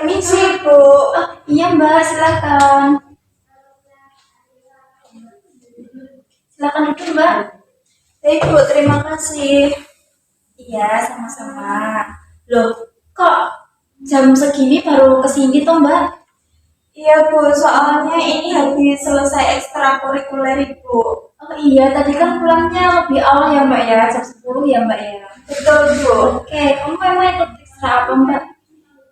Permisi, Bu. Oh, iya Mbak, silakan. Silakan duduk Mbak. Baik, Bu. Terima kasih. Iya, sama-sama. Loh, kok jam segini baru kesini toh Mbak? Iya, Bu. Soalnya ini habis selesai ekstrakurikuler, Bu. Oh iya, tadi kan pulangnya lebih awal ya Mbak ya, jam 10 ya Mbak ya. Betul, Bu. Oke, kamu emang ikut ekstra apa Mbak?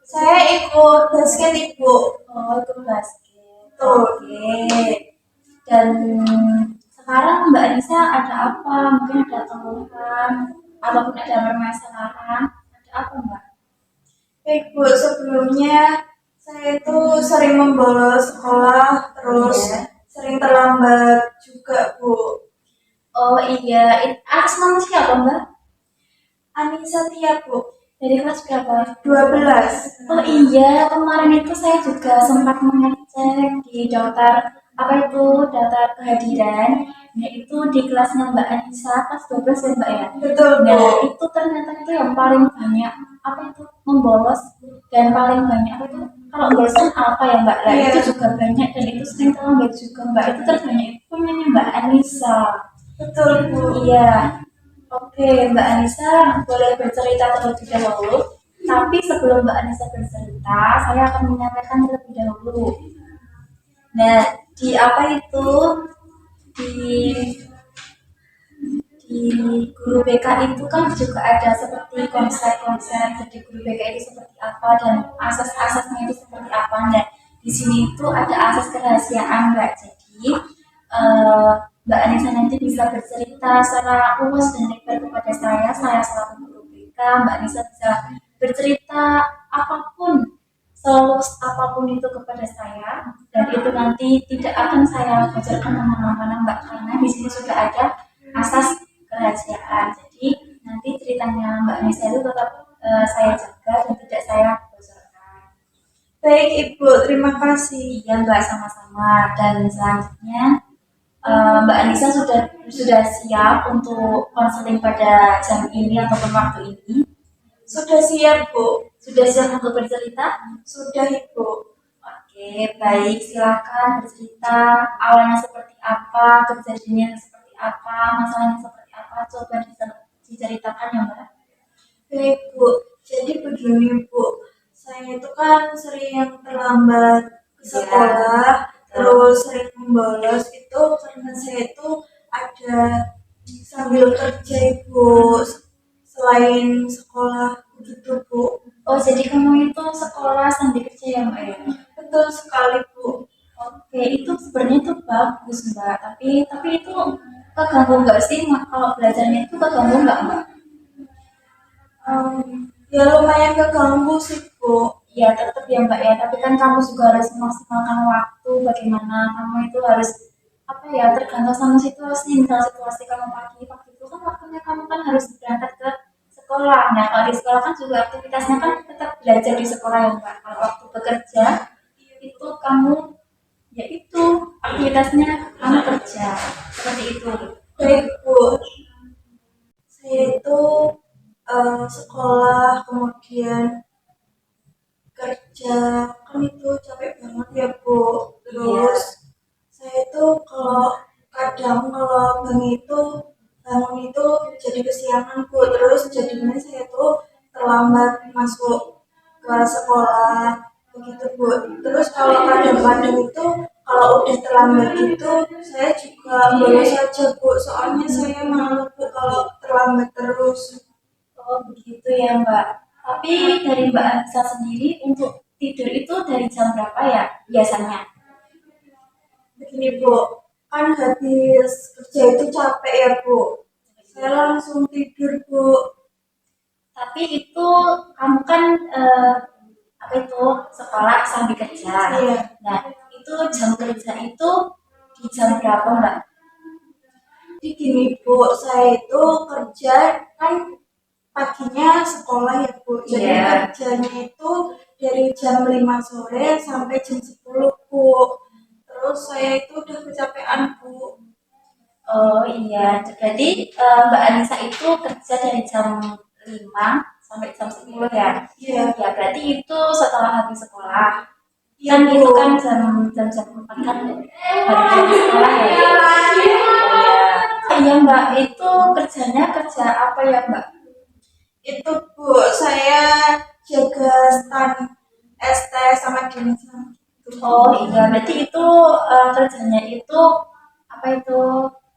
Saya ikut basket, Ibu. Oh, ikut basket. Tuh. Oke. Dan sekarang Mbak Anissa ada apa? Mungkin ada keluhan ataupun ada permasalahan? Ada apa Mbak? Baik, Bu. Sebelumnya saya itu sering membolos sekolah, terus Iya. sering terlambat juga, Bu. Oh iya, atas nama siapa Mbak? Anissa Tia, Bu. Dari kelas berapa? 12. Oh iya, kemarin itu saya juga sempat mengecek di daftar apa itu daftar kehadiran. Nah itu di kelasnya Mbak Anissa kelas 12 ya Mbak ya. Betul, Bu. Nah itu ternyata itu yang paling banyak apa itu membolos dan paling banyak apa itu kalau bolos kan apa ya Mbak? Nah Iya. itu juga banyak dan itu sering terlambat juga Mbak. Itu terbanyak itu punyanya Mbak Anissa. Betul, Bu. Iya. Oke, Mbak Anissa boleh bercerita terlebih dahulu. Tapi sebelum Mbak Anissa bercerita, saya akan menyampaikan terlebih dahulu. Nah, di apa itu di di guru BK itu kan juga ada seperti konsep-konsep jadi guru BK itu seperti apa dan asas-asasnya itu seperti apa. Nah, di sini itu ada asas kerahasiaan Mbak. Jadi Mbak Anissa nanti bisa bercerita secara luas dan lebar kepada saya selaku guru BK. Mbak Anissa bisa bercerita apapun, seluas apapun itu kepada saya, dan itu nanti tidak akan saya bocorkan kemana-mana Mbak, karena di sini sudah ada asas kerahasiaan. Jadi nanti ceritanya Mbak Anissa itu tetap saya jaga dan tidak saya bocorkan. Baik, Ibu. Terima kasih. Iya Mbak, sama-sama. Dan selanjutnya Mbak Anissa sudah siap untuk konseling pada jam ini ataupun waktu ini? Sudah siap, Bu. Sudah siap untuk bercerita? Sudah, Ibu. Oke, baik. Silakan bercerita awalnya seperti apa, kejadiannya seperti apa, masalahnya seperti apa. Coba diceritakan ya Mbak. Baik, Bu. Jadi begini, Bu. Saya itu kan sering terlambat ke sekolah, terus sering membolos itu karena saya itu ada sambil kerja, Ibu. Selain sekolah begitu, Bu. Oh, jadi kamu itu sekolah sambil kerja ya Mbak ya? Betul sekali, Bu. Oke, itu sebenarnya itu bagus Mbak. Tapi itu keganggu nggak sih kalau belajarnya itu keganggu nggak Mbak? Ya lumayan keganggu sih, Bu. Ya tetap ya Mbak ya, tapi kan kamu juga harus memaksimalkan waktu. Bagaimana kamu itu harus apa ya, tergantung sama situasi. Misal situasi kamu pagi itu kan waktunya kamu kan harus berangkat ke sekolah. Nah kalau di sekolah kan juga aktivitasnya kan tetap belajar di sekolah ya Mbak. Kalau waktu bekerja itu kamu ya itu aktivitasnya kamu kerja seperti itu. Baik, Bu. Saya itu sekolah, kemudian kerja, kan itu capek banget ya, Bu. Terus saya itu kalau bangun itu jadi kesiangan, Bu. Terus jadinya saya tuh terlambat masuk ke sekolah begitu, Bu. Terus kalau kadang-kadang itu kalau udah terlambat gitu saya juga bolos saja, Bu. Soalnya saya malu, Bu, kalau terlambat terus. Oh begitu ya Mbak. Tapi dari Mbak Anissa sendiri untuk tidur itu dari jam berapa ya biasanya? Begini, Bu, kan habis kerja itu capek ya, Bu. Saya langsung tidur, Bu. Tapi itu kamu kan apa itu sekolah sambil kerja. Iya. Nah itu jam kerja itu di jam berapa Mbak? Jadi gini, Bu, saya itu kerja kan paginya sekolah ya, Bu. Jadi Iya. kerjanya itu dari jam 5 sore sampai jam 10, Bu. Terus saya itu udah kecapean, Bu. Oh iya, jadi Mbak Anissa itu kerja dari jam 5 sampai jam 10 ya. Iya, Ya berarti itu setelah habis sekolah. iya Kan Bu. itu kan jam 4 kan balik dari sekolah ya. Oh ya. Iya Mbak, itu kerjanya kerja apa ya Mbak? Itu Bu, saya jaga stand ST sama dimsum. Gitu. Oh iya, berarti itu kerjanya itu apa itu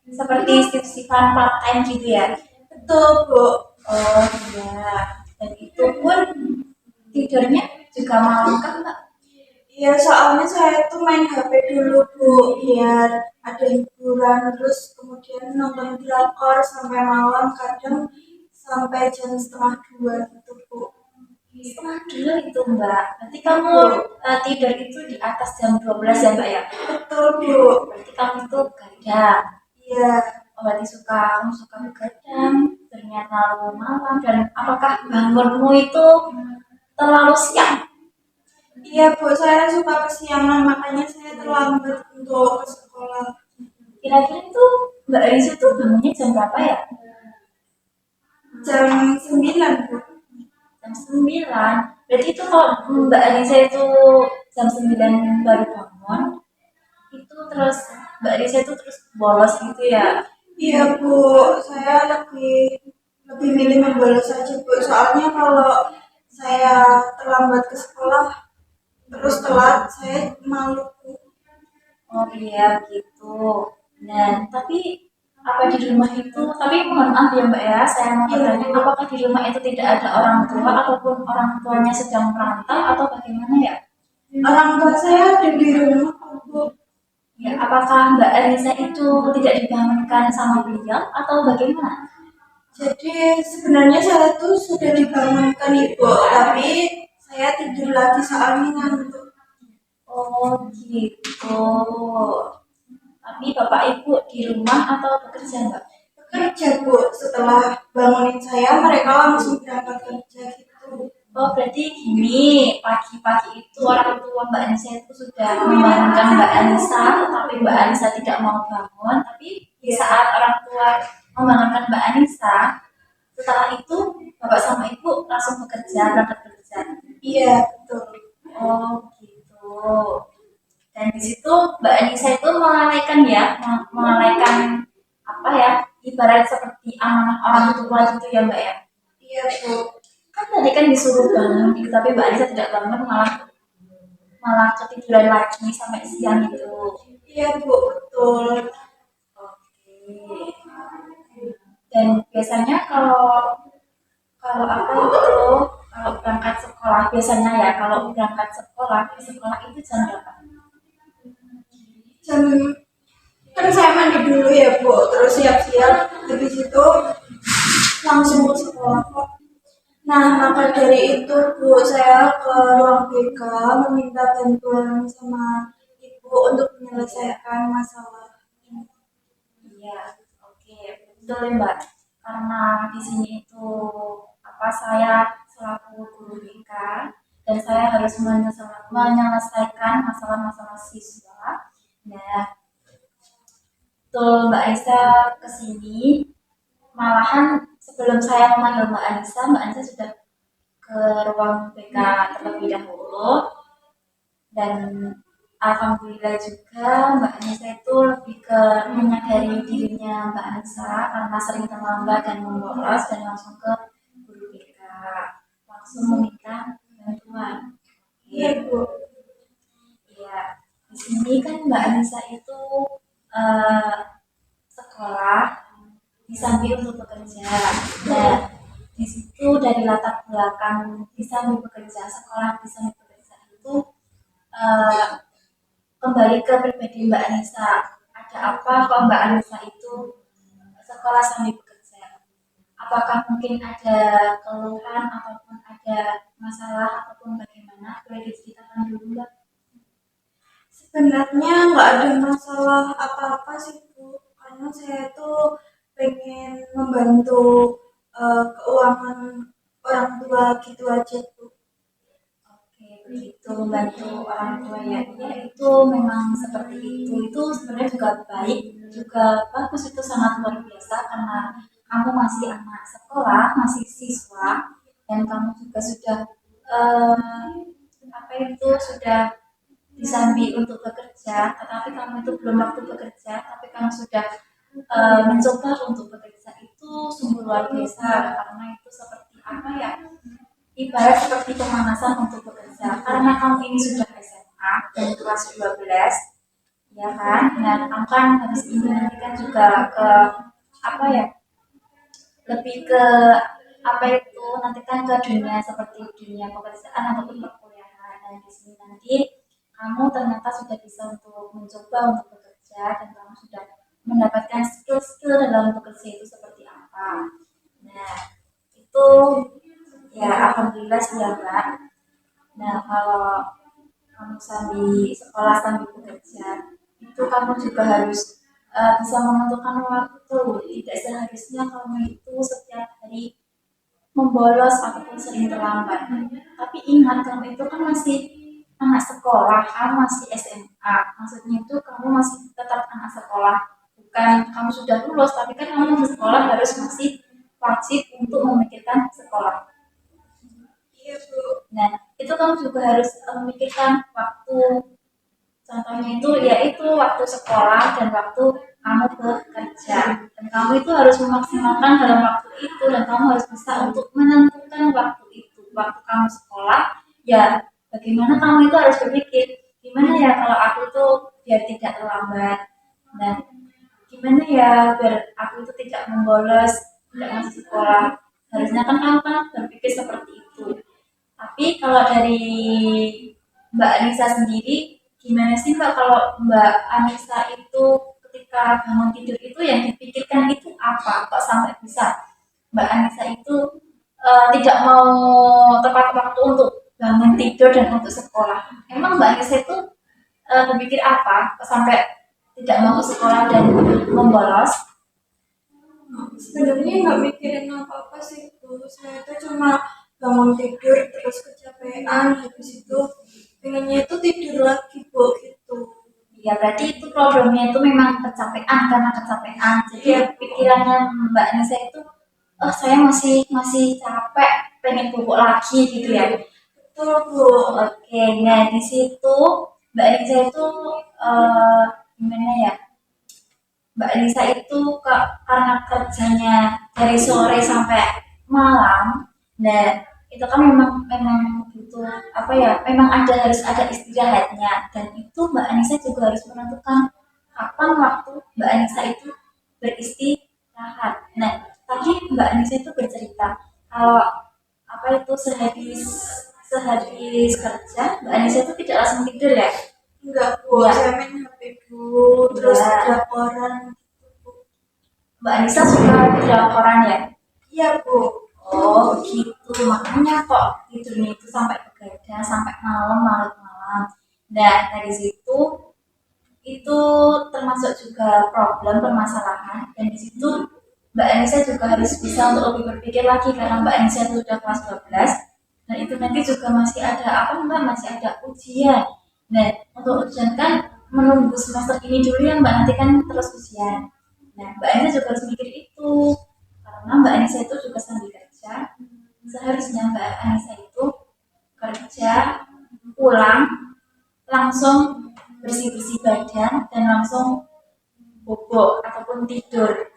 seperti shift-shiftan part time gitu ya? Betul Bu. Oh iya, dan itu pun tidurnya juga malam kan Mbak? Iya, soalnya saya tuh main HP dulu Bu, biar ada hiburan, terus kemudian nonton drakor sampai malam, kadang sampai jam setengah dua gitu Bu. Setengah dulu itu Mbak. Nanti kamu Bu, tidur itu di atas jam 12 ya Mbak ya? betul Bu. Berarti kamu itu begadang. Iya, Oh, berarti kamu suka begadang, ternyata terlalu malam, dan apakah bangunmu itu terlalu siang? iya Bu, saya suka kesiangan, makanya saya terlambat untuk ke sekolah. Kira-kira itu Mbak Rizu tuh bangunnya jam berapa ya? Jam 9 Bu. Jam 9. Berarti itu kalau Mbak Riza itu jam 9 baru bangun, itu terus Mbak Riza itu terus bolos gitu ya? Iya Bu, saya lebih lebih milih membolos saja Bu. Soalnya kalau saya terlambat ke sekolah terus telat, saya malu Bu. Oh iya gitu. Nah, tapi apa di rumah itu, tapi mohon maaf ya Mbak ya, saya mau Iya bertanya, Bu. apakah di rumah itu tidak ada orang tua ataupun orang tuanya sedang merantau atau bagaimana ya? Orang tua saya ada di rumah kok Bu. Ya, apakah Mbak Elisa itu tidak dibangunkan sama beliau atau bagaimana? Jadi sebenarnya saya tuh sudah dibangunkan Ibu, tapi saya tidur lagi soalnya ngantuk. Oh gitu. Tapi Bapak Ibu di rumah atau bekerja Mbak? Kerja Bu, setelah bangunin saya mereka langsung berangkat kerja gitu. Oh berarti gini, pagi-pagi itu orang tua Mbak Anissa itu sudah membangunkan Mbak Anissa, tapi Mbak Anissa tidak mau bangun. Tapi di Iya, saat orang tua membangunkan Mbak Anissa, setelah itu Bapak sama Ibu langsung bekerja, berangkat bekerja. iya betul. Oh gitu. Dan di situ Mbak Anissa itu melalaikan ya, melalaikan apa ya, ibarat seperti amanah orang tua gitu ya Mbak ya. Iya Bu. Kan tadi kan disuruh bangun gitu, tapi Mbak Anissa tidak bangun, malah malah ketiduran lagi sampai siang itu. Iya Bu, betul. Oke. Dan biasanya kalau kalau apa itu kalau berangkat sekolah biasanya ya kalau berangkat sekolah ke sekolah itu jam berapa? Jam kan saya mandi dulu ya Bu, terus siap-siap, habis itu langsung ke sekolah kok. Nah, maka dari itu Bu, saya ke ruang BK meminta bantuan sama Ibu untuk menyelesaikan masalah ini. Iya, oke, betul ya Mbak. Karena di sini itu apa saya selaku guru BK dan saya harus menyelesaikan masalah-masalah siswa. Nah, betul Mbak Aisyah ke sini. Malahan sebelum saya memanggil Mbak Aisyah sudah ke ruang BK terlebih dahulu dan alhamdulillah juga Mbak Anissa itu lebih ke menyadari dirinya Mbak Anissa karena sering terlambat dan membolos dan langsung ke guru BK langsung meminta bantuan. Iya Oke, Bu. iya. Di sini kan Mbak Anissa itu eh, sekolah di samping untuk bekerja. Nah, di situ dari latar belakang di samping bekerja, sekolah di samping bekerja itu eh, kembali ke pribadi Mbak Anissa. Ada apa kok Mbak Anissa itu sekolah sambil bekerja? Apakah mungkin ada keluhan ataupun ada masalah ataupun bagaimana? Boleh diceritakan dulu Mbak? Sebenarnya nggak ada masalah apa-apa sih Bu, karena saya tuh pengen membantu keuangan orang tua gitu aja Bu. Oke, begitu membantu orang tua ya. Ya itu memang seperti itu sebenarnya juga baik, juga bagus itu sangat luar biasa karena kamu masih anak sekolah, masih siswa, dan kamu juga sudah eh, apa itu sudah disambi untuk bekerja, tetapi kamu itu belum waktu bekerja, tapi kamu sudah mencoba untuk bekerja, itu sungguh luar biasa karena itu seperti apa ya, ibarat seperti pemanasan untuk bekerja karena kamu ini sudah SMA dan kelas 12 ya kan, dan kamu kan habis ini nanti kan juga ke apa ya, lebih ke apa itu nanti kan ke dunia seperti dunia pekerjaan ataupun perkuliahan. Dan di sini nanti kamu ternyata sudah bisa untuk mencoba untuk bekerja dan kamu sudah mendapatkan skill-skill dalam bekerja itu seperti apa. Nah, itu ya alhamdulillah sih ya Mbak. Nah, kalau kamu sambil sekolah sambil bekerja, itu kamu juga harus bisa menentukan waktu. Tidak seharusnya kamu itu setiap hari membolos ataupun sering terlambat. Tapi ingat, kamu itu kan masih anak sekolah, kamu masih SMA. Maksudnya itu kamu masih tetap anak sekolah. Bukan kamu sudah lulus, tapi kan kamu masih sekolah harus masih wajib untuk memikirkan sekolah. Iya Bu. Nah, itu kamu juga harus memikirkan waktu. Contohnya itu yaitu waktu sekolah dan waktu kamu bekerja. Dan kamu itu harus memaksimalkan dalam waktu itu dan kamu harus bisa untuk menentukan waktu itu. Waktu kamu sekolah, ya bagaimana kamu itu harus berpikir, gimana ya kalau aku itu biar tidak terlambat. Dan gimana ya biar aku itu tidak membolos, tidak masuk sekolah. Harusnya kan kamu kan berpikir seperti itu. Tapi kalau dari Mbak Anissa sendiri, gimana sih Mbak kalau Mbak Anissa itu ketika bangun tidur itu yang dipikirkan itu apa? Kok sampai bisa Mbak Anissa itu tidak mau tepat waktu untuk bangun tidur dan untuk sekolah? Emang Mbak Anissa itu berpikir apa? Kok sampai tidak mau sekolah dan membolos? Sebenarnya nggak mikirin apa-apa sih Bu. Saya itu cuma bangun tidur terus kecapean, habis itu pengennya itu tidur lagi Bu gitu. Ya berarti itu problemnya itu memang kecapean, karena kecapean. Jadi Iya. pikirannya Mbak Nisa itu, oh saya masih masih capek, pengen bubuk lagi gitu ya. Betul Bu. Oke, nah di situ Mbak Nisa itu gimana ya? Mbak Nisa itu karena kerjanya dari sore sampai malam, dan itu kan memang memang butuh apa ya? Memang ada harus ada istirahatnya, dan itu Mbak Anissa juga harus menentukan kapan waktu Mbak Anissa itu beristirahat. Nah, tadi Mbak Anissa itu bercerita kalau apa itu sehabis sehabis kerja Mbak Anissa itu tidak langsung tidur ya? Enggak Bu, Ya, saya main HP dulu, terus ya. drakoran. Mbak Anissa suka drakoran ya? Iya Bu. Oh gitu, makanya kok tidurnya itu sampai begadang, sampai malam, larut malam. Nah dari situ itu termasuk juga problem permasalahan, dan di situ Mbak Anissa juga harus bisa untuk lebih berpikir lagi karena Mbak Anissa itu sudah kelas 12 dan itu nanti juga masih ada apa Mbak, masih ada ujian. Nah untuk ujian kan menunggu semester ini dulu ya Mbak, nanti kan terus ujian. Nah Mbak Anissa juga harus mikir itu karena Mbak Anissa itu juga sambil kerja. Seharusnya Mbak Anissa itu kerja pulang langsung bersih-bersih badan dan langsung bobo ataupun tidur,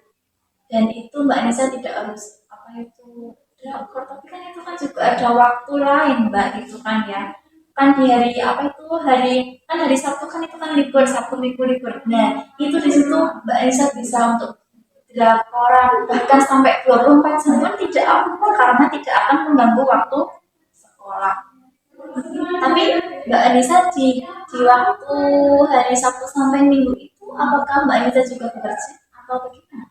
dan itu Mbak Nisa tidak harus apa itu drakor, tapi kan itu kan juga ada waktu lain Mbak gitu kan ya, kan di hari apa itu hari kan hari Sabtu kan itu kan libur, Sabtu Minggu libur. Nah itu di situ Mbak Nisa bisa untuk drakoran bahkan sampai 24 jam pun tidak apa karena tidak akan mengganggu waktu sekolah. Tapi Mbak Anissa di waktu hari Sabtu sampai Minggu itu apakah Mbak Anissa juga bekerja atau bagaimana?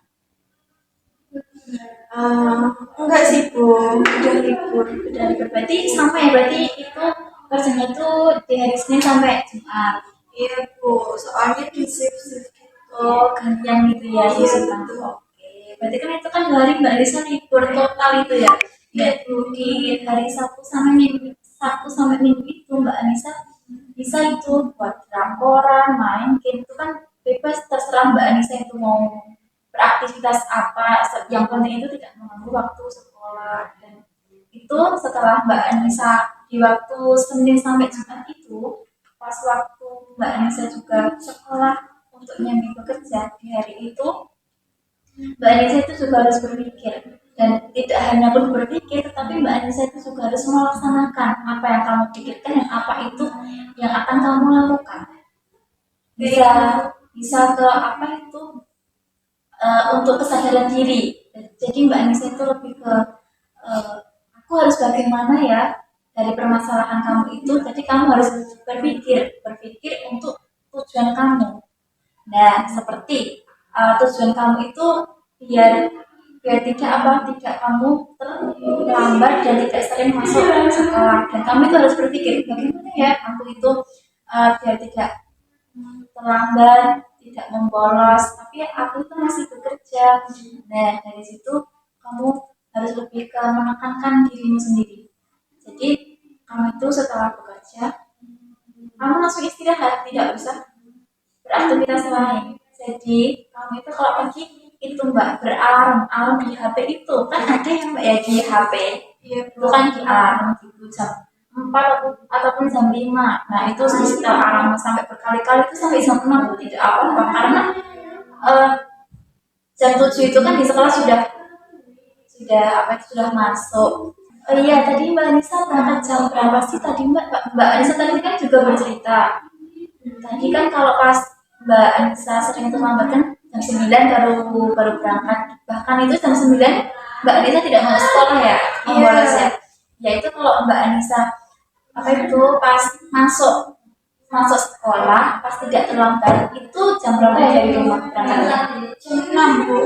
Eh, enggak sih Bu, udah libur. Udah libur berarti sama ya, berarti itu kerjanya itu di hari Senin sampai Jumat. Iya Bu, soalnya di shift-shift gitu. Oh gantian gitu ya Iya Susan. betul. Oke, berarti kan itu kan 2 hari Mbak Anissa libur total itu ya. Ya di hari Sabtu sampai Minggu, Sabtu sampai Minggu itu Mbak Anissa bisa itu buat laporan, main game itu kan bebas, terserah Mbak Anissa itu mau beraktivitas apa, yang penting itu tidak mengganggu waktu sekolah dan itu setelah Mbak Anissa di waktu Senin sampai Jumat itu, pas waktu Mbak Anissa juga sekolah untuk nyambi bekerja di hari itu, Mbak Anissa itu juga harus berpikir, dan tidak hanya pun berpikir, tetapi Mbak Anissa itu juga harus melaksanakan apa yang kamu pikirkan dan apa itu yang akan kamu lakukan. Bisa bisa ke apa itu untuk kesadaran diri. Jadi Mbak Anissa itu lebih ke aku harus bagaimana ya dari permasalahan kamu itu. Jadi kamu harus berpikir untuk tujuan kamu. Nah, seperti tujuan kamu itu biar biar tidak kamu terlambat dan tidak sering masuk sekolah. Dan kamu itu harus berpikir bagaimana ya aku itu biar tidak terlambat, tidak membolos, tapi aku itu masih bekerja. Nah, dari situ kamu harus lebih ke menekankan dirimu sendiri. Jadi kamu itu setelah bekerja, kamu langsung istirahat, tidak usah beraktivitas lain. Jadi kamu itu kalau pagi itu Mbak alarm di HP itu kan ada yang Mbak ya di HP, itu kan di alarm gitu jam 4 ataupun jam 5. Nah itu setelah alarm sampai berkali-kali itu sampai jam 6 itu tidak apa-apa karena eh, jam 7 itu kan di sekolah sudah masuk. Oh iya, tadi Mbak Anissa berangkat jam berapa sih tadi Mbak Anissa tadi kan juga bercerita. Tadi kan kalau pas Mbak Anissa sering terlambat kan jam 9 baru berangkat. Bahkan itu jam 9 Mbak Anissa tidak mau sekolah ya, membolos ya. Ya itu kalau Mbak Anissa apa itu pas masuk sekolah pas tidak terlambat itu jam berapa ya dari rumah berangkatnya? Jam 6 Bu.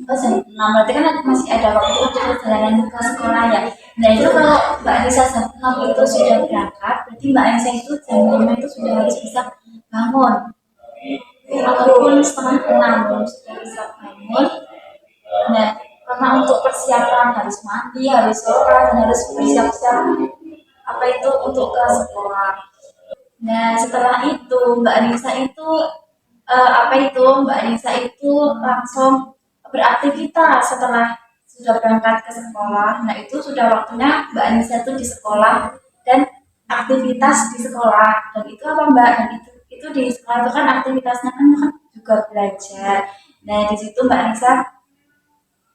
Oh jam 6 berarti kan masih ada waktu untuk perjalanan ke sekolah ya. Nah itu kalau Mbak Anissa jam 6 itu sudah berangkat, berarti Mbak Anissa itu jam 5 itu sudah harus bisa bangun ataupun setengah 6 sudah bisa bangun. Nah karena untuk persiapan harus mandi, harus sholat, dan harus bersiap-siap apa itu untuk ke sekolah. Nah setelah itu Mbak Anissa itu Mbak Anissa itu langsung beraktivitas setelah sudah berangkat ke sekolah. Nah itu sudah waktunya Mbak Anissa itu di sekolah dan aktivitas di sekolah. Dan itu apa Mbak? Dan itu di sekolah itu kan aktivitasnya kan juga belajar. Nah di situ Mbak Anissa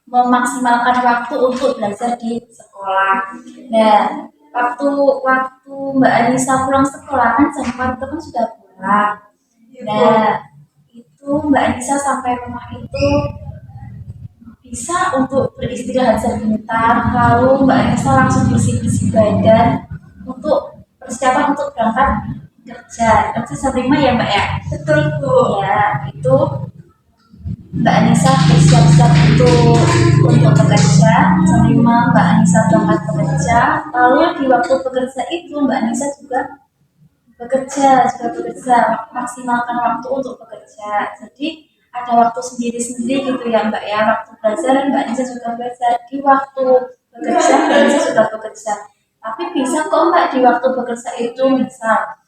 memaksimalkan waktu untuk belajar di sekolah. Nah waktu Mbak Anissa pulang sekolah kan jam 4 itu kan sudah pulang. Nah itu Mbak Anissa sampai rumah itu bisa untuk beristirahat sebentar, lalu Mbak Anissa langsung bersih-bersih badan untuk persiapan untuk berangkat kerja. Kerja jam 5 ya Mbak ya? Betul Bu. Ya itu Mbak Anissa bersiap-siap untuk bekerja. Jam 5 Mbak Anissa berangkat bekerja. Lalu di waktu bekerja itu Mbak Anissa juga bekerja, maksimalkan waktu untuk bekerja. Jadi ada waktu sendiri-sendiri gitu ya Mbak ya. Waktu belajar Mbak Anissa juga belajar, di waktu bekerja Mbak Anissa juga bekerja. Tapi bisa kok Mbak di waktu bekerja itu misal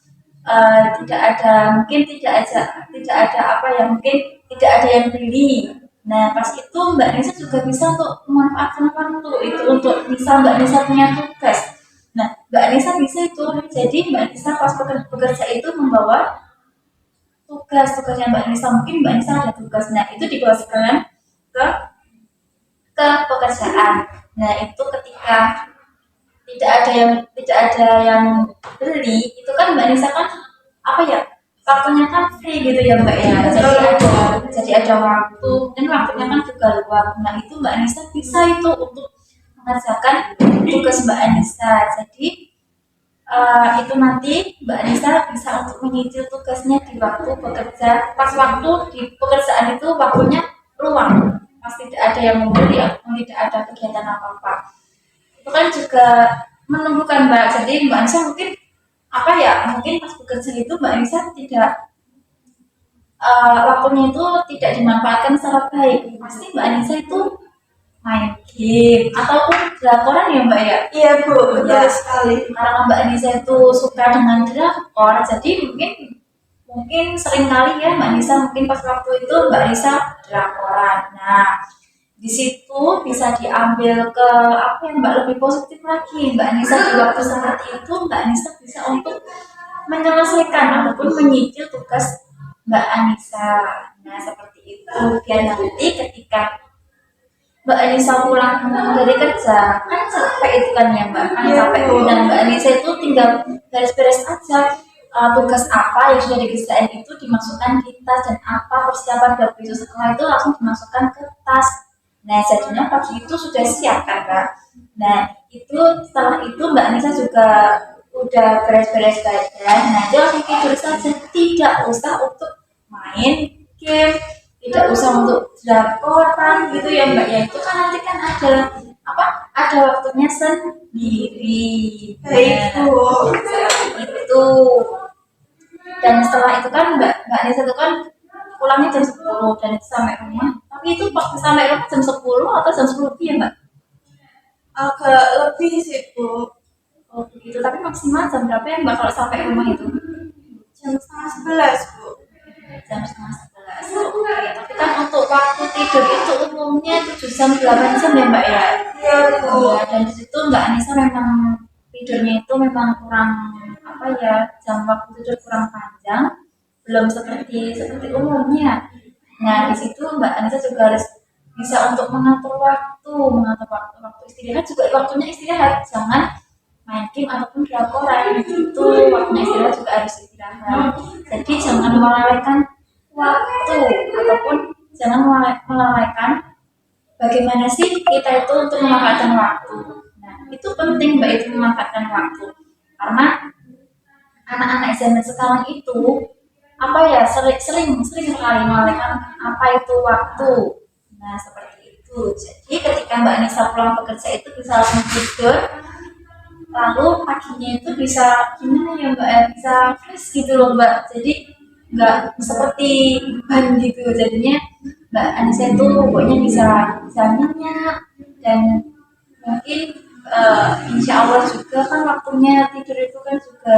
mungkin tidak ada apa ya, mungkin tidak ada yang beli. Nah pas itu Mbak Nisa juga bisa untuk memanfaatkan waktu itu untuk misal Mbak Nisa punya tugas. Nah Mbak Nisa bisa itu, jadi Mbak Nisa pas bekerja itu membawa tugasnya Mbak Nisa, mungkin Mbak Nisa ada tugas. Nah itu dibawa sekalian ke pekerjaan. Nah itu ketika tidak ada yang beli itu kan Mbak Nisa kan apa ya, waktunya kan free gitu ya Mbak ya, jadi ada waktu dan waktunya kan juga luang. Nah itu Mbak Nisa bisa itu untuk mengerjakan tugas Mbak Nisa. Jadi itu nanti Mbak Nisa bisa untuk menyicil tugasnya di waktu bekerja, pas waktu di pekerjaan itu waktunya luang, pas tidak ada yang membeli ataupun tidak ada kegiatan apa-apa. Itu kan juga menumbuhkan Mbak. Jadi Mbak Nisa mungkin apa ya, mungkin pas bekerja itu Mbak Nisa tidak waktunya itu tidak dimanfaatkan secara baik. Pasti Mbak Nisa itu main game ataupun drakoran ya Mbak ya. Iya Bu, betul ya, sekali. Karena Mbak Nisa itu suka dengan drakor, jadi mungkin sering kali ya Mbak Nisa mungkin pas waktu itu Mbak Nisa drakoran. Nah Di situ bisa diambil ke apa yang Mbak lebih positif lagi. Mbak Anissa di waktu seperti itu Mbak Anissa bisa untuk menyelesaikan ataupun menyicil tugas Mbak Anissa. Nah seperti itu biar nanti ketika Mbak Anissa pulang dari kerja kan capek itu kan ya Mbak kan Iya capek Bu. dan Mbak Anissa itu tinggal beres-beres aja. Tugas apa yang sudah dikerjain itu dimasukkan di tas dan apa persiapan buat besok sekolah itu langsung dimasukkan ke tas. Nah jadinya pagi itu sudah siap kan Mbak. Nah itu setelah itu Mbak Anissa juga udah beres-beres badan. Nah itu langsung tidur saja, tidak usah untuk main game, tidak usah untuk drakoran gitu ya Mbak ya. Itu kan nanti kan ada apa, ada waktunya sendiri. Baik Bu. Itu dan setelah itu kan Mbak Nisa itu kan pulangnya jam 10 dan itu sampai rumah, tapi itu pas sampai rumah jam 10 atau jam 10 lebih ya Mbak? Agak lebih sih Bu. Oh begitu, tapi maksimal jam berapa ya Mbak kalau sampai rumah itu? Jam setengah 11 Bu. Jam setengah 11. Oke, tapi kan untuk waktu tidur itu umumnya 7 jam 8 jam ya Mbak ya? Iya Bu. Ya, dan di situ Mbak Anissa memang tidurnya itu memang kurang apa ya, jam waktu tidur kurang panjang, belum seperti umumnya. Nah di situ Mbak Anissa juga harus bisa untuk mengatur waktu istirahat juga waktunya istirahat, jangan main game ataupun drakoran itu waktunya istirahat juga harus istirahat. Jadi jangan melalaikan waktu ataupun jangan melalaikan bagaimana sih kita itu untuk memanfaatkan waktu. Nah, itu penting Mbak itu memanfaatkan waktu. Karena anak-anak zaman sekarang itu apa ya sering sekali melalaikan apa itu waktu. Nah, seperti itu. Jadi ketika Mbak Anissa pulang bekerja itu bisa langsung tidur, lalu paginya itu bisa gimana ya Mbak ya, bisa fresh gitu loh Mbak. Jadi nggak seperti beban gitu, jadinya Mbak Anissa itu pokoknya bisa nyenyak dan mungkin insya Allah juga kan waktunya tidur itu kan juga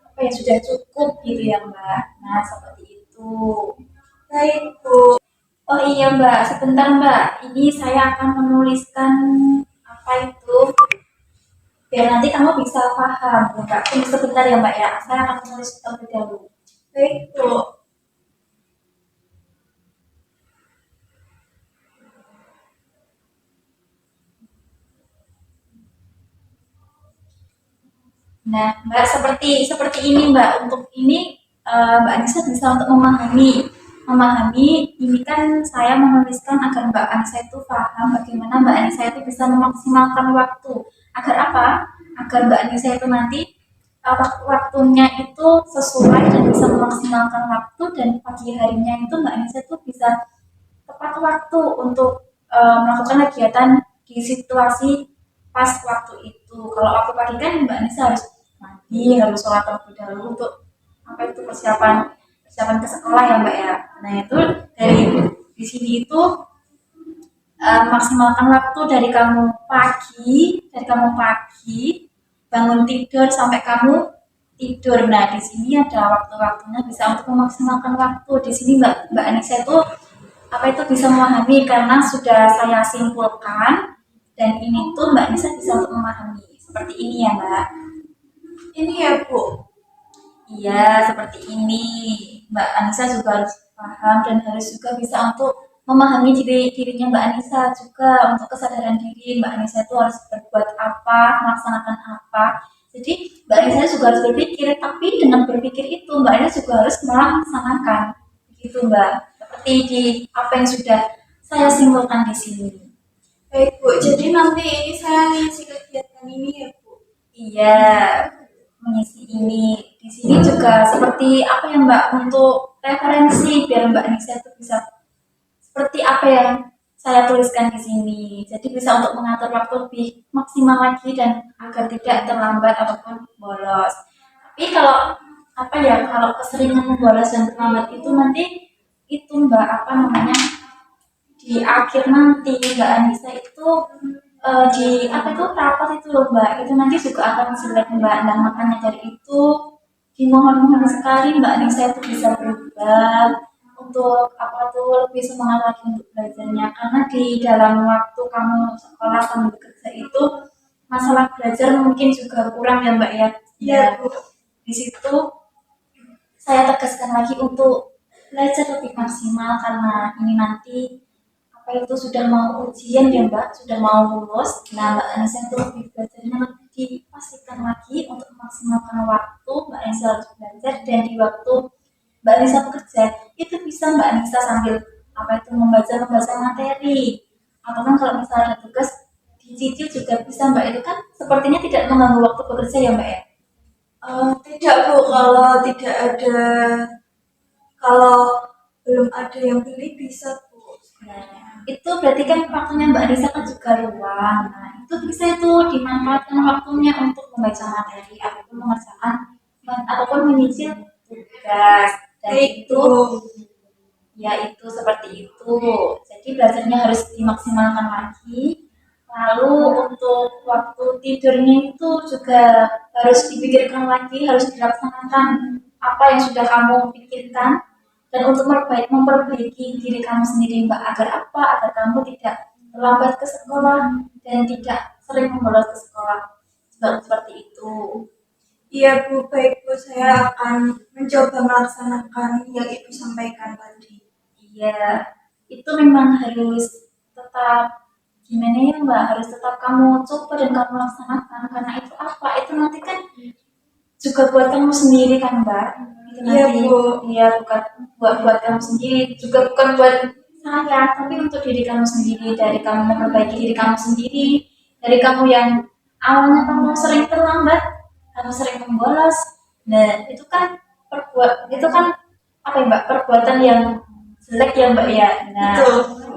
apa ya sudah cukup gitu ya Mbak. Nah seperti itu. Baik Bu. Oh iya Mbak, sebentar Mbak, ini saya akan menuliskan apa itu biar nanti kamu bisa paham Mbak. Tunggu sebentar ya Mbak ya, saya akan menulis terlebih dahulu. Baik Bu. Nah, Mbak seperti ini Mbak. Untuk ini Mbak Anissa bisa untuk memahami ini kan saya menuliskan agar Mbak Anissa itu paham bagaimana Mbak Anissa itu bisa memaksimalkan waktu. Agar apa? Agar Mbak Anissa itu nanti waktunya itu sesuai dan bisa memaksimalkan waktu dan pagi harinya itu Mbak Anissa itu bisa tepat waktu untuk melakukan kegiatan di situasi pas waktu itu. Kalau waktu pagi kan Mbak Anissa harus mandi, harus sholat terlebih dahulu untuk apa itu persiapan persiapan ke sekolah ya Mbak ya. Nah itu dari di sini itu maksimalkan waktu dari kamu pagi bangun tidur sampai kamu tidur. Nah di sini ada waktu-waktunya bisa untuk memaksimalkan waktu. Di sini Mbak Anissa itu apa itu bisa memahami karena sudah saya simpulkan dan ini tuh Mbak Anissa bisa untuk memahami seperti ini ya Mbak. Ini ya Bu. Iya, seperti ini. Mbak Anissa juga harus paham dan harus juga bisa untuk memahami dirinya Mbak Anissa juga untuk kesadaran diri Mbak Anissa itu harus berbuat apa, melaksanakan apa. Jadi Mbak Anissa juga harus berpikir, tapi dengan berpikir itu Mbak Anissa juga harus melaksanakan. Begitu Mbak. Seperti di apa yang sudah saya simpulkan di sini. Baik Bu. Jadi nanti ini saya ngisi kegiatan ini ya Bu. Iya, mengisi ini di sini juga seperti apa ya Mbak untuk referensi biar Mbak Anissa itu bisa seperti apa yang saya tuliskan di sini. Jadi bisa untuk mengatur waktu lebih maksimal lagi dan agar tidak terlambat ataupun bolos. Tapi kalau apa ya kalau keseringan bolos dan terlambat itu nanti itu Mbak apa namanya di akhir nanti Mbak Anissa itu di apa itu rapat itu loh Mbak itu nanti juga akan jelek Mbak. Nah makanya dari itu dimohon-mohon sekali Mbak Anissa itu bisa berubah untuk apa tuh lebih semangat lagi untuk belajarnya karena di dalam waktu kamu sekolah kamu bekerja itu masalah belajar mungkin juga kurang ya Mbak ya. Iya, Ya, Bu. di situ saya tegaskan lagi untuk belajar lebih maksimal karena ini nanti apa itu sudah mau ujian ya Mbak, sudah mau lulus. Nah Mbak Anissa itu lebih belajarnya lebih dipastikan lagi untuk memaksimalkan waktu Mbak Anissa harus belajar dan di waktu Mbak Anissa bekerja itu bisa Mbak Anissa sambil apa itu membaca materi atau kan kalau misalnya ada tugas dicicil juga bisa Mbak itu kan sepertinya tidak mengganggu waktu bekerja ya Mbak ya. Tidak, Bu, kalau belum ada yang beli bisa, Bu. Nah, itu berarti kan waktunya Mbak Anissa kan juga luang. Nah, itu bisa itu dimanfaatkan waktunya untuk membaca materi ataupun mengerjakan ataupun menyicil tugas. Dan Baik, itu Bu. ya itu seperti itu. Jadi belajarnya harus dimaksimalkan lagi. Lalu untuk waktu tidurnya itu juga harus dipikirkan lagi, harus dilaksanakan apa yang sudah kamu pikirkan dan untuk memperbaiki diri kamu sendiri Mbak agar apa? Agar kamu tidak terlambat ke sekolah dan tidak sering membolos ke sekolah. Seperti itu. Iya, Bu. Baik, Bu. Saya akan mencoba melaksanakan yang Ibu sampaikan tadi. Iya, itu memang harus tetap gimana ya Mbak, harus tetap kamu coba dan kamu laksanakan karena itu apa? Itu nanti kan juga buat kamu sendiri kan Mbak. Itu Iya, nanti Bu. ya bukan buat kamu sendiri, juga bukan buat saya, tapi untuk diri kamu sendiri, dari kamu memperbaiki diri kamu sendiri, dari kamu yang awalnya kamu sering terlambat, kamu sering membolos. Nah, itu kan apa ya Mbak, perbuatan yang jelek ya Mbak ya. Nah, Betul.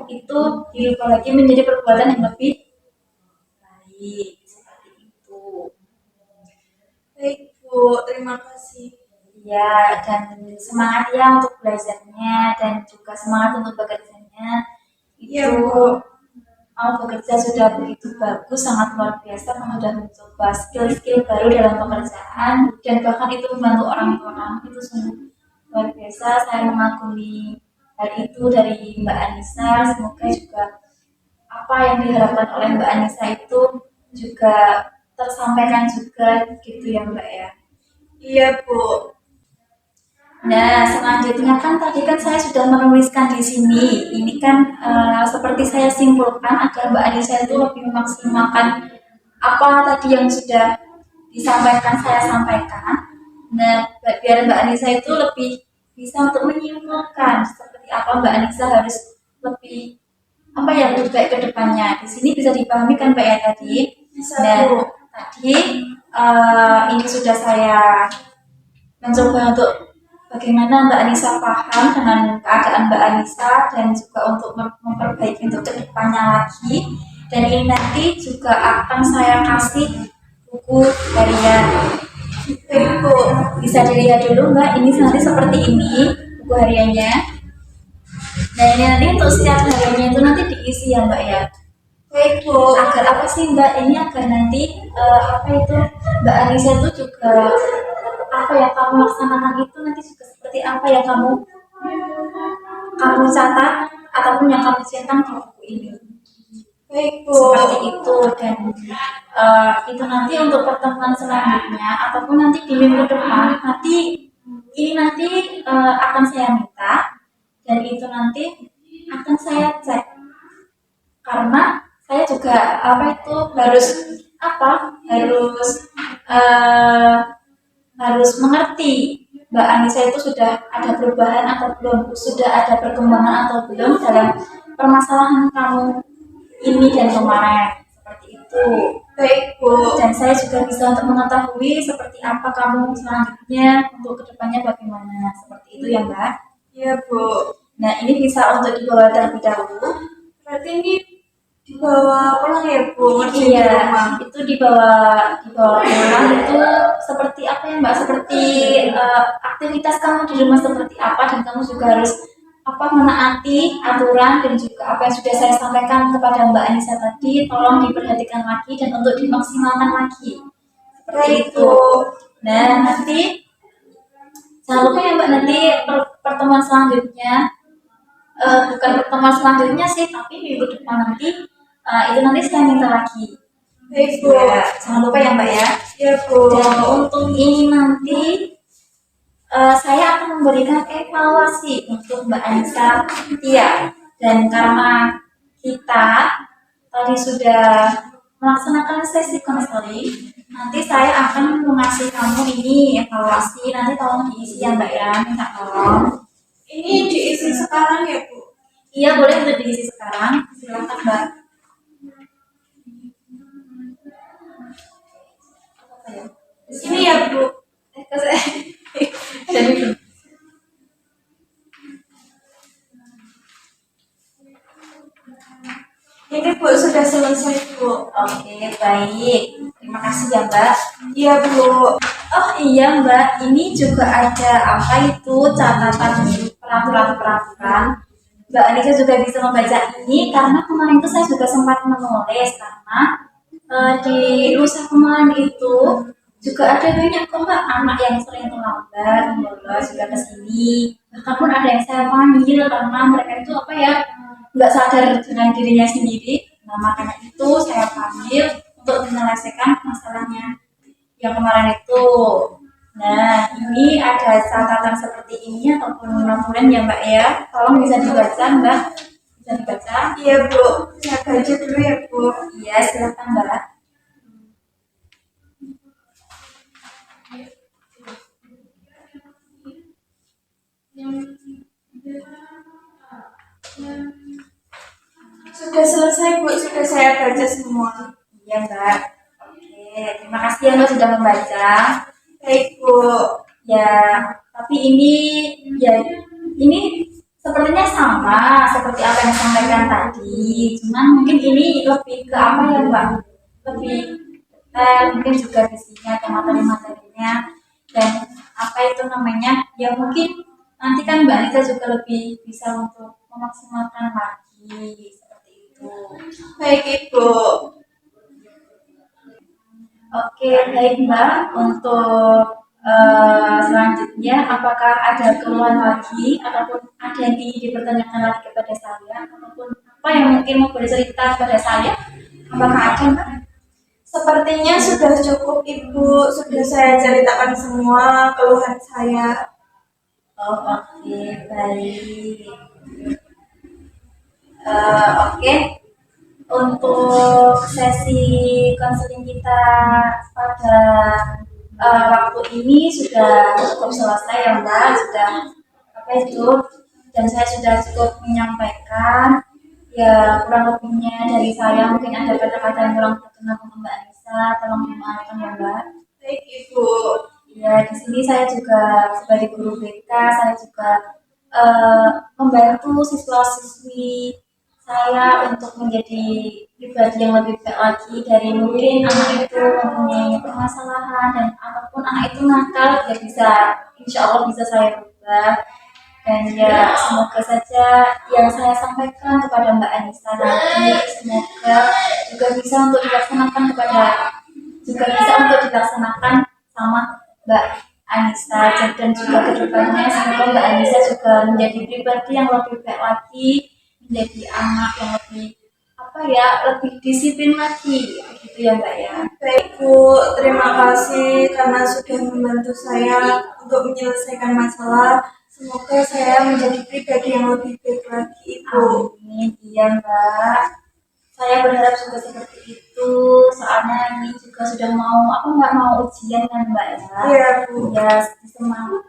itu dirubah lagi menjadi perbuatan yang lebih baik seperti itu. Baik, Bu. Terima kasih. Ya, dan semangat ya untuk belajarnya dan juga semangat untuk bekerjanya. Iya, Itu Bu. mau bekerja sudah begitu bagus, sangat luar biasa. Kamu sudah mencoba skill-skill baru dalam pekerjaan dan bahkan itu membantu orang tua kamu itu sungguh luar biasa. Saya mengagumi hal itu dari Mbak Anissa. Semoga juga apa yang diharapkan oleh Mbak Anissa itu juga tersampaikan juga gitu ya Mbak ya. Iya, Bu. Nah, selanjutnya kan tadi kan saya sudah menuliskan di sini. Ini kan seperti saya simpulkan agar Mbak Anissa itu lebih memaksimalkan apa tadi yang sudah disampaikan saya sampaikan. Nah, biar Mbak Anissa itu lebih bisa untuk menyimpulkan seperti apa Mbak Anissa harus lebih apa yang lebih baik ke depannya. Di sini bisa dipahami kan Mbak ya tadi. Bisa, Nah, Bu. tadi ini sudah saya mencoba untuk bagaimana Mbak Anissa paham dengan keadaan Mbak Anissa dan juga untuk memperbaiki untuk kedepannya lagi. Dan ini nanti juga akan saya kasih buku harian. Baik, Bu. Bisa dilihat dulu Mbak, ini nanti seperti ini buku hariannya. Nah ini nanti untuk setiap hariannya itu nanti diisi ya Mbak ya. Baik, Bu. Agar apa sih Mbak, ini agar nanti apa itu Mbak Anissa itu juga apa yang kamu laksanakan itu nanti juga seperti apa yang kamu catat ataupun yang kamu cetak di buku ini. Baik, Bu. Seperti itu dan itu nanti untuk pertemuan selanjutnya ataupun nanti di minggu depan nanti akan saya minta dan itu nanti akan saya cek karena saya juga apa itu eh, harus mengerti Mbak Anissa itu sudah ada perubahan atau belum, sudah ada perkembangan atau belum dalam permasalahan kamu ini dan kemarin seperti itu. Baik, Bu. Dan saya juga bisa untuk mengetahui seperti apa kamu selanjutnya untuk kedepannya bagaimana seperti itu ya Mbak. Iya, Bu. Nah ini bisa untuk dibawa terlebih dahulu. Berarti ini dibawa pulang ya, Bu? Ngerjain di Iya, rumah. itu dibawa pulang itu seperti apa ya Mbak? Seperti aktivitas kamu di rumah seperti apa dan kamu juga harus apa menaati aturan dan juga apa yang sudah saya sampaikan kepada Mbak Anissa tadi, tolong diperhatikan lagi dan untuk dimaksimalkan lagi seperti Baik, itu. Bu. Nah nanti jangan lupa ya Mbak nanti pertemuan selanjutnya bukan pertemuan selanjutnya sih, tapi minggu depan nanti itu nanti saya minta lagi. Baik Bu. Ya, jangan lupa ya Mbak ya. Iya Bu. Dan untuk ini nanti saya akan memberikan evaluasi untuk Mbak Anissa Tia. Dan karena kita tadi sudah melaksanakan sesi konseling, nanti saya akan mengasih kamu ini evaluasi. Nanti tolong diisi ya Mbak ya, minta tolong. Ini diisi sekarang ya Bu? Iya boleh untuk diisi sekarang, silakan Mbak. Ini ya Bu. Jadi Ini Bu sudah selesai Bu. oke, baik. Terima kasih ya Mbak. Iya Bu. Oh iya Mbak, ini juga ada apa itu catatan peraturan-peraturan. Mbak Anissa juga bisa membaca ini karena kemarin itu saya juga sempat menulis karena di lusa kemarin itu juga ada banyak kok Mbak anak yang sering terlambat, bolos juga ke sini. Bahkan pun ada yang saya panggil karena mereka itu apa ya nggak sadar dengan dirinya sendiri. Nah makanya itu saya panggil untuk menyelesaikan masalahnya yang kemarin itu. Nah, ini ada catatan seperti ini ataupun notulen ya Mbak ya. Tolong bisa dibaca Mbak. Bisa dibaca? Iya Bu. Saya baca dulu ya Bu. Iya, silakan Mbak. Sudah selesai Bu. Sudah saya baca semua. Iya Mbak. Oke, terima kasih ya Mbak sudah membaca. Baik Bu. Ya, tapi ini sepertinya sama seperti apa yang disampaikan tadi. Cuman mungkin ini lebih ke apa ya Mbak? Lebih mungkin juga visinya atau materi-materinya dan apa itu namanya? Ya mungkin nanti kan Mbak Anissa juga lebih bisa untuk memaksimalkan lagi seperti itu. Baik Ibu. Oke, baik Mbak. Untuk selanjutnya, apakah ada keluhan lagi ataupun ada yang ingin dipertanyakan lagi kepada saya ataupun apa yang mungkin mau bercerita kepada saya? Apakah ada Mbak? Sepertinya sudah cukup Ibu. Sudah saya ceritakan semua keluhan saya. Oh, oke, baik. Oke. Untuk sesi konseling kita pada waktu ini sudah cukup selesai ya Mbak, sudah apa itu dan saya sudah cukup menyampaikan ya kurang lebihnya dari saya mungkin ada kata-kata yang kurang berkenan untuk Mbak Anissa, tolong dimaafkan ya Mbak. Baik Ibu. Ya di sini saya juga sebagai guru BK saya juga membantu siswa-siswi saya untuk menjadi pribadi yang lebih baik lagi dari mungkin anak itu mempunyai permasalahan dan apapun anak itu nakal ya bisa insya Allah bisa saya rubah dan ya semoga saja yang saya sampaikan kepada Mbak Anissa nanti semoga juga bisa untuk dilaksanakan sama Mbak Anissa dan juga kedepannya semoga Mbak Anissa juga menjadi pribadi yang lebih baik lagi menjadi anak yang lebih disiplin lagi begitu ya Mbak ya. Baik Bu, terima kasih karena sudah membantu saya untuk menyelesaikan masalah. Semoga saya menjadi pribadi yang lebih baik lagi Ibu. Amin, iya Mbak. Saya berharap juga seperti itu. Soalnya ini juga sudah aku nggak mau ujian kan Mbak ya. Iya Bu. Ya semangat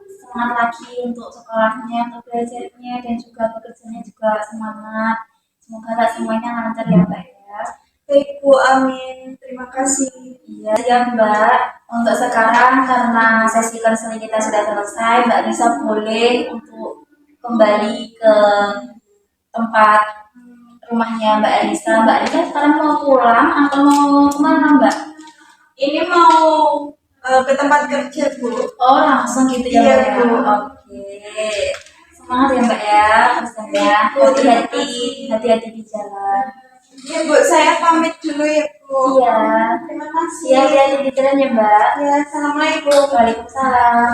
lagi untuk sekolahnya, untuk belajarnya dan juga bekerjanya juga semangat. Semoga semuanya lancar ya Mbak ya. Baik Bu, amin. Terima kasih. Iya ya Mbak. Untuk sekarang karena sesi konseling kita sudah selesai, Mbak Anissa boleh untuk kembali ke tempat rumahnya Mbak Anissa. Mbak Anissa sekarang mau pulang atau mau kemana Mbak? Ini mau ke tempat kerja Bu. Oh langsung gitu ya Iya, Mbak ya? Bu. Oke. Semangat ya Mbak ya. Iya, hati-hati di jalan. Ya Bu, saya pamit dulu ya Bu. Iya. Terima kasih. Iya, hati-hati di jalan ya Mbak. Ya, assalamualaikum. Waalaikumsalam.